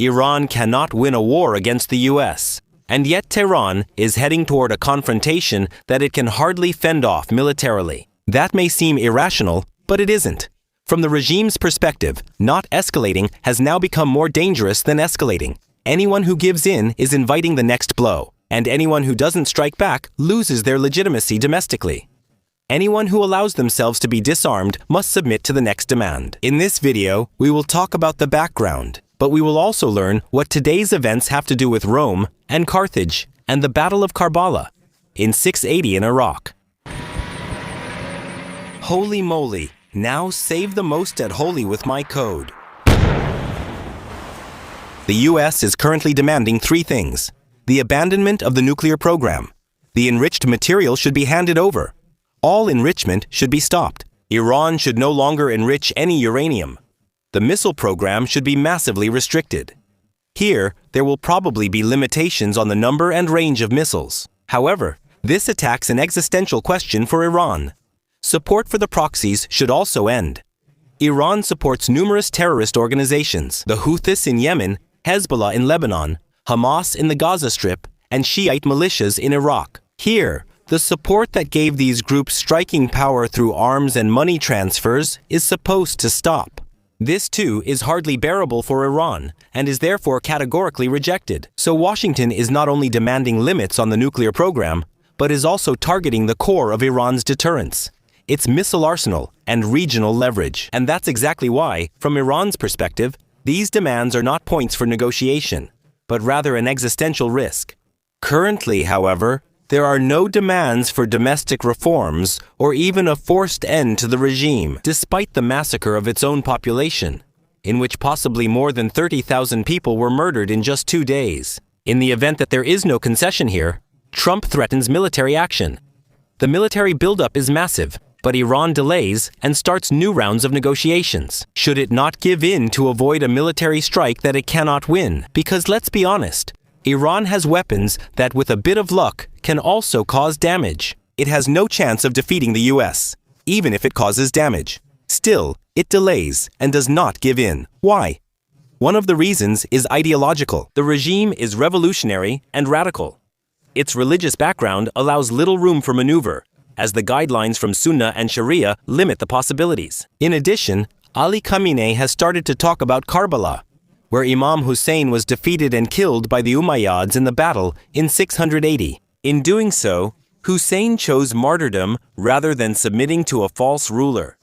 Iran cannot win a war against the US, and yet Tehran is heading toward a confrontation that it can hardly fend off militarily. That may seem irrational, but it isn't. From the regime's perspective, not escalating has now become more dangerous than escalating. Anyone who gives in is inviting the next blow, and anyone who doesn't strike back loses their legitimacy domestically. Anyone who allows themselves to be disarmed must submit to the next demand. In this video, we will talk about the background, but we will also learn what today's events have to do with Rome and Carthage and the Battle of Karbala in 680 in Iraq. Holy moly, now save the most at Holy with my code. The US is currently demanding three things: the abandonment of the nuclear program, the enriched material should be handed over, all enrichment should be stopped, Iran should no longer enrich any uranium, the missile program should be massively restricted. Here, there will probably be limitations on the number and range of missiles. However, this attacks an existential question for Iran. Support for the proxies should also end. Iran supports numerous terrorist organizations: the Houthis in Yemen, Hezbollah in Lebanon, Hamas in the Gaza Strip, and Shiite militias in Iraq. Here, the support that gave these groups striking power through arms and money transfers is supposed to stop. This too is hardly bearable for Iran and is therefore categorically rejected. So Washington is not only demanding limits on the nuclear program, but is also targeting the core of Iran's deterrence, its missile arsenal and regional leverage. And that's exactly why, from Iran's perspective, these demands are not points for negotiation, but rather an existential risk. Currently, however, there are no demands for domestic reforms or even a forced end to the regime, despite the massacre of its own population, in which possibly more than 30,000 people were murdered in just 2 days. In the event that there is no concession here, Trump threatens military action. The military buildup is massive, but Iran delays and starts new rounds of negotiations. Should it not give in to avoid a military strike that it cannot win? Because let's be honest, Iran has weapons that, with a bit of luck, can also cause damage. It has no chance of defeating the US, even if it causes damage. Still, it delays and does not give in. Why? One of the reasons is ideological. The regime is revolutionary and radical. Its religious background allows little room for maneuver, as the guidelines from Sunnah and Sharia limit the possibilities. In addition, Ali Khamenei has started to talk about Karbala, where Imam Hussein was defeated and killed by the Umayyads in the battle in 680. In doing so, Hussein chose martyrdom rather than submitting to a false ruler.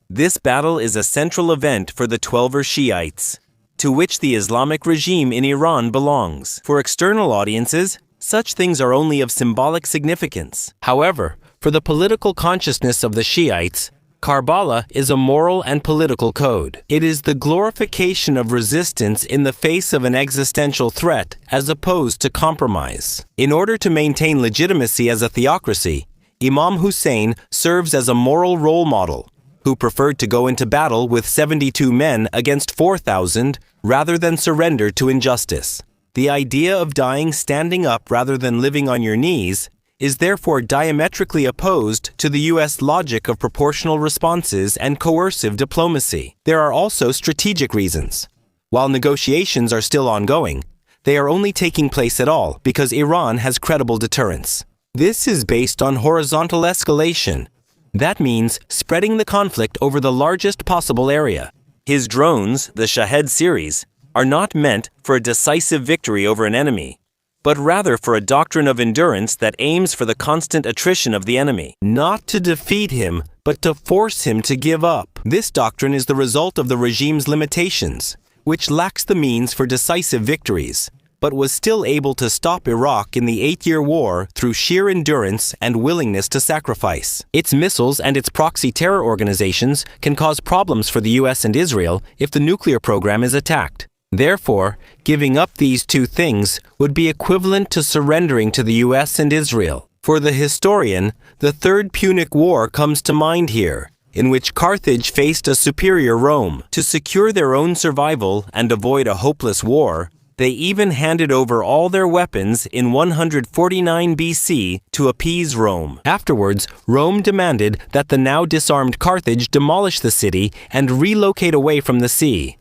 This battle is a central event for the Twelver Shiites, to which the Islamic regime in Iran belongs. For external audiences, such things are only of symbolic significance. However, for the political consciousness of the Shiites, Karbala is a moral and political code. It is the glorification of resistance in the face of an existential threat as opposed to compromise. In order to maintain legitimacy as a theocracy, Imam Hussein serves as a moral role model who preferred to go into battle with 72 men against 4,000 rather than surrender to injustice. The idea of dying standing up rather than living on your knees is therefore diametrically opposed to the US logic of proportional responses and coercive diplomacy. There are also strategic reasons. While negotiations are still ongoing, they are only taking place at all because Iran has credible deterrence. This is based on horizontal escalation. That means spreading the conflict over the largest possible area. His drones, the Shahed series, are not meant for a decisive victory over an enemy, but rather for a doctrine of endurance that aims for the constant attrition of the enemy. Not to defeat him, but to force him to give up. This doctrine is the result of the regime's limitations, which lacks the means for decisive victories, but was still able to stop Iraq in the 8-year war through sheer endurance and willingness to sacrifice. Its missiles and its proxy terror organizations can cause problems for the US and Israel if the nuclear program is attacked. Therefore, giving up these two things would be equivalent to surrendering to the US and Israel. For the historian, the Third Punic War comes to mind here, in which Carthage faced a superior Rome. To secure their own survival and avoid a hopeless war, they even handed over all their weapons in 149 BC to appease Rome. Afterwards, Rome demanded that the now disarmed Carthage demolish the city and relocate away from the sea,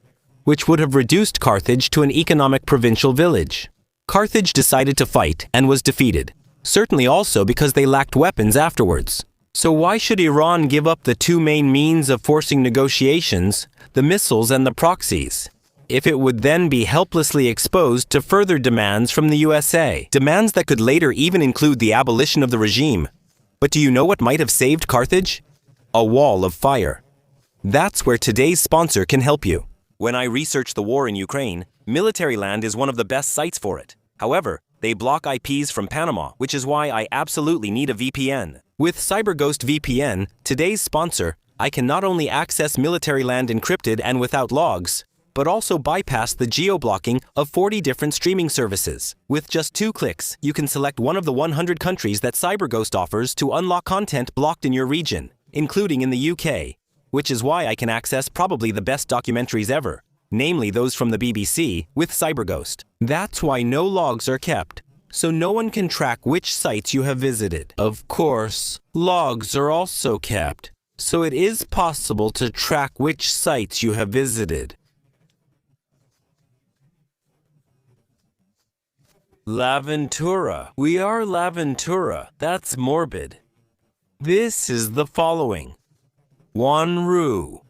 which would have reduced Carthage to an economic provincial village. Carthage decided to fight and was defeated, certainly also because they lacked weapons afterwards. So why should Iran give up the two main means of forcing negotiations, the missiles and the proxies, if it would then be helplessly exposed to further demands from the USA, demands that could later even include the abolition of the regime? But do you know what might have saved Carthage? A wall of fire. That's where today's sponsor can help you. When I research the war in Ukraine, Military Land is one of the best sites for it. However, they block IPs from Panama, which is why I absolutely need a VPN. With CyberGhost VPN, today's sponsor, I can not only access Military Land encrypted and without logs, but also bypass the geo-blocking of 40 different streaming services. With just 2 clicks, you can select one of the 100 countries that CyberGhost offers to unlock content blocked in your region, including in the UK, which is why I can access probably the best documentaries ever, namely those from the BBC with CyberGhost. That's why no logs are kept, so no one can track which sites you have visited. Of course, logs are also kept, so it is possible to track which sites you have visited. L'Aventura. We are L'Aventura. That's morbid. This is the following. Wanru.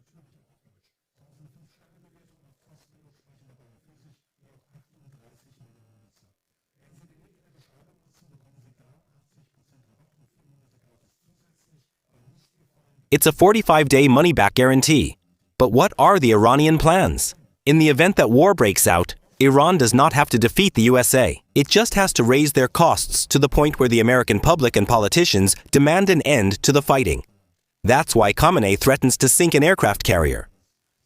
It's a 45-day money-back guarantee. But what are the Iranian plans? In the event that war breaks out, Iran does not have to defeat the USA. It just has to raise their costs to the point where the American public and politicians demand an end to the fighting. That's why Khamenei threatens to sink an aircraft carrier.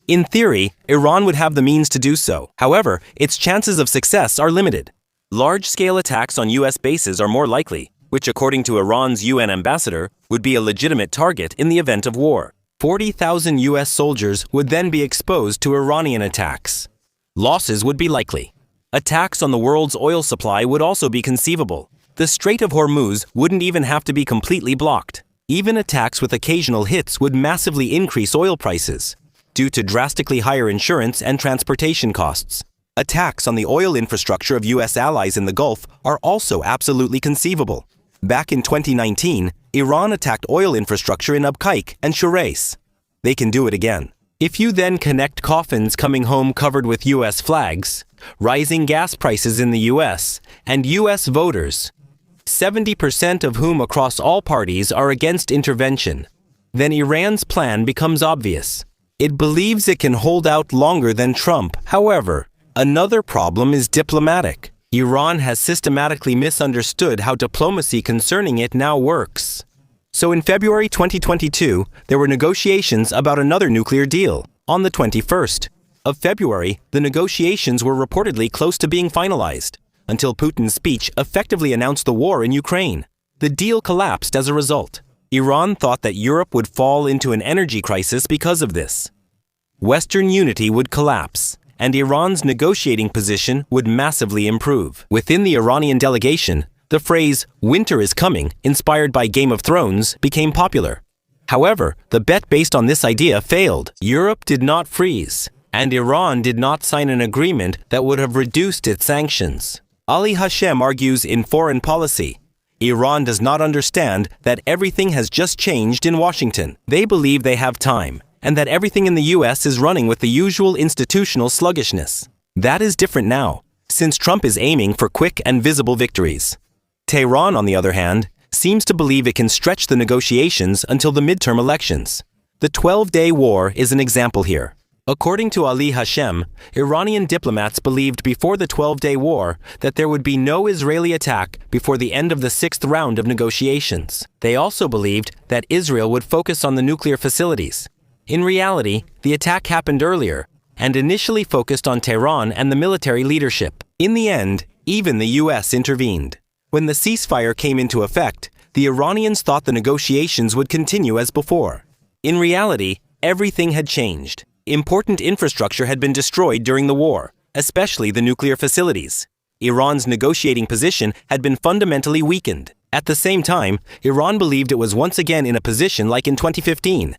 In theory, Iran would have the means to do so. However, its chances of success are limited. Large-scale attacks on US bases are more likely, which according to Iran's UN ambassador, would be a legitimate target in the event of war. 40,000 US soldiers would then be exposed to Iranian attacks. Losses would be likely. Attacks on the world's oil supply would also be conceivable. The Strait of Hormuz wouldn't even have to be completely blocked. Even attacks with occasional hits would massively increase oil prices, due to drastically higher insurance and transportation costs. Attacks on the oil infrastructure of US allies in the Gulf are also absolutely conceivable. Back in 2019, Iran attacked oil infrastructure in Abqaiq and Shurais. They can do it again. If you then connect coffins coming home covered with US flags, rising gas prices in the US, and US voters, 70% of whom across all parties are against intervention, then Iran's plan becomes obvious. It believes it can hold out longer than Trump. However, another problem is diplomatic. Iran has systematically misunderstood how diplomacy concerning it now works. So in February 2022, there were negotiations about another nuclear deal. On the 21st of February, the negotiations were reportedly close to being finalized, until Putin's speech effectively announced the war in Ukraine. The deal collapsed as a result. Iran thought that Europe would fall into an energy crisis because of this. Western unity would collapse, and Iran's negotiating position would massively improve. Within the Iranian delegation, the phrase, "winter is coming," inspired by Game of Thrones, became popular. However, the bet based on this idea failed. Europe did not freeze, and Iran did not sign an agreement that would have reduced its sanctions. Ali Hashem argues in Foreign Policy, Iran does not understand that everything has just changed in Washington. They believe they have time, and that everything in the US is running with the usual institutional sluggishness. That is different now, since Trump is aiming for quick and visible victories. Tehran, on the other hand, seems to believe it can stretch the negotiations until the midterm elections. The 12-day war is an example here. According to Ali Hashem, Iranian diplomats believed before the 12-day war that there would be no Israeli attack before the end of the 6th round of negotiations. They also believed that Israel would focus on the nuclear facilities. In reality, the attack happened earlier and initially focused on Tehran and the military leadership. In the end, even the US intervened. When the ceasefire came into effect, the Iranians thought the negotiations would continue as before. In reality, everything had changed. Important infrastructure had been destroyed during the war, especially the nuclear facilities. Iran's negotiating position had been fundamentally weakened. At the same time, Iran believed it was once again in a position like in 2015.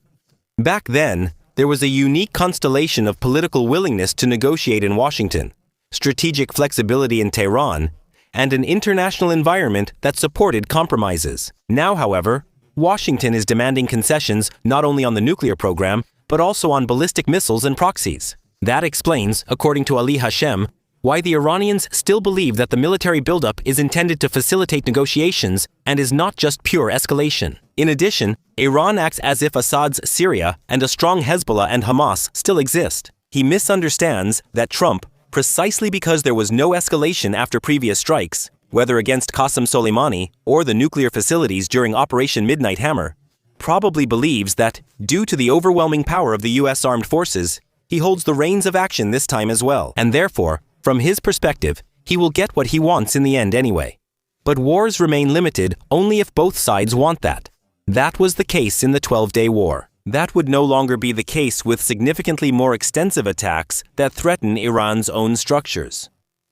Back then, there was a unique constellation of political willingness to negotiate in Washington, strategic flexibility in Tehran, and an international environment that supported compromises. Now, however, Washington is demanding concessions not only on the nuclear program, but also on ballistic missiles and proxies. That explains, according to Ali Hashem, why the Iranians still believe that the military buildup is intended to facilitate negotiations and is not just pure escalation. In addition, Iran acts as if Assad's Syria and a strong Hezbollah and Hamas still exist. He misunderstands that Trump, precisely because there was no escalation after previous strikes, whether against Qasem Soleimani or the nuclear facilities during Operation Midnight Hammer, probably believes that, due to the overwhelming power of the U.S. armed forces, he holds the reins of action this time as well, and therefore, from his perspective, he will get what he wants in the end anyway. But wars remain limited only if both sides want that. That was the case in the 12-Day War. That would no longer be the case with significantly more extensive attacks that threaten Iran's own structures.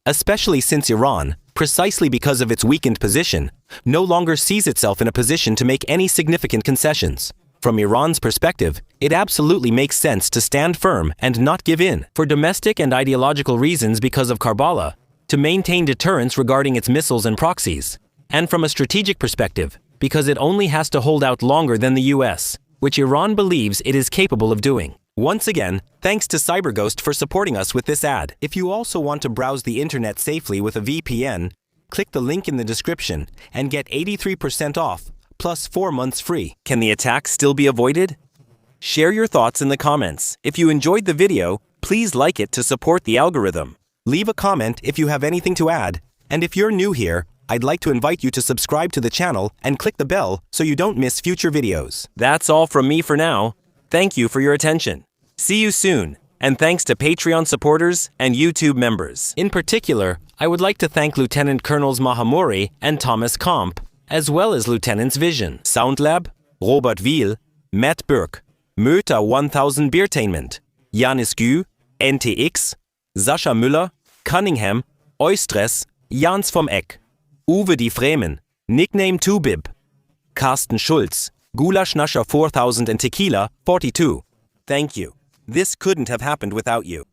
Especially since Iran, precisely because of its weakened position, no longer sees itself in a position to make any significant concessions. From Iran's perspective, it absolutely makes sense to stand firm and not give in, for domestic and ideological reasons because of Karbala, to maintain deterrence regarding its missiles and proxies, and from a strategic perspective, because it only has to hold out longer than the US, which Iran believes it is capable of doing. Once again, thanks to CyberGhost for supporting us with this ad. If you also want to browse the internet safely with a VPN, click the link in the description and get 83% off, plus 4 months free. Can the attack still be avoided? Share your thoughts in the comments. If you enjoyed the video, please like it to support the algorithm. Leave a comment if you have anything to add. And if you're new here, I'd like to invite you to subscribe to the channel and click the bell so you don't miss future videos. That's all from me for now. Thank you for your attention. See you soon, and thanks to Patreon supporters and YouTube members. In particular, I would like to thank Lieutenant Colonels Mahamuri and Thomas Komp, as well as Lieutenants Vision, Soundlab, Robert Wiel, Matt Burke, Möter 1000 Beertainment, Janis Gü, NTX, Sascha Müller, Cunningham, Oistres, Jans vom Eck, Uwe die Fremen, Nickname 2Bib, Carsten Schulz, Gulasch Nasher 4000 and Tequila 42. Thank you. This couldn't have happened without you.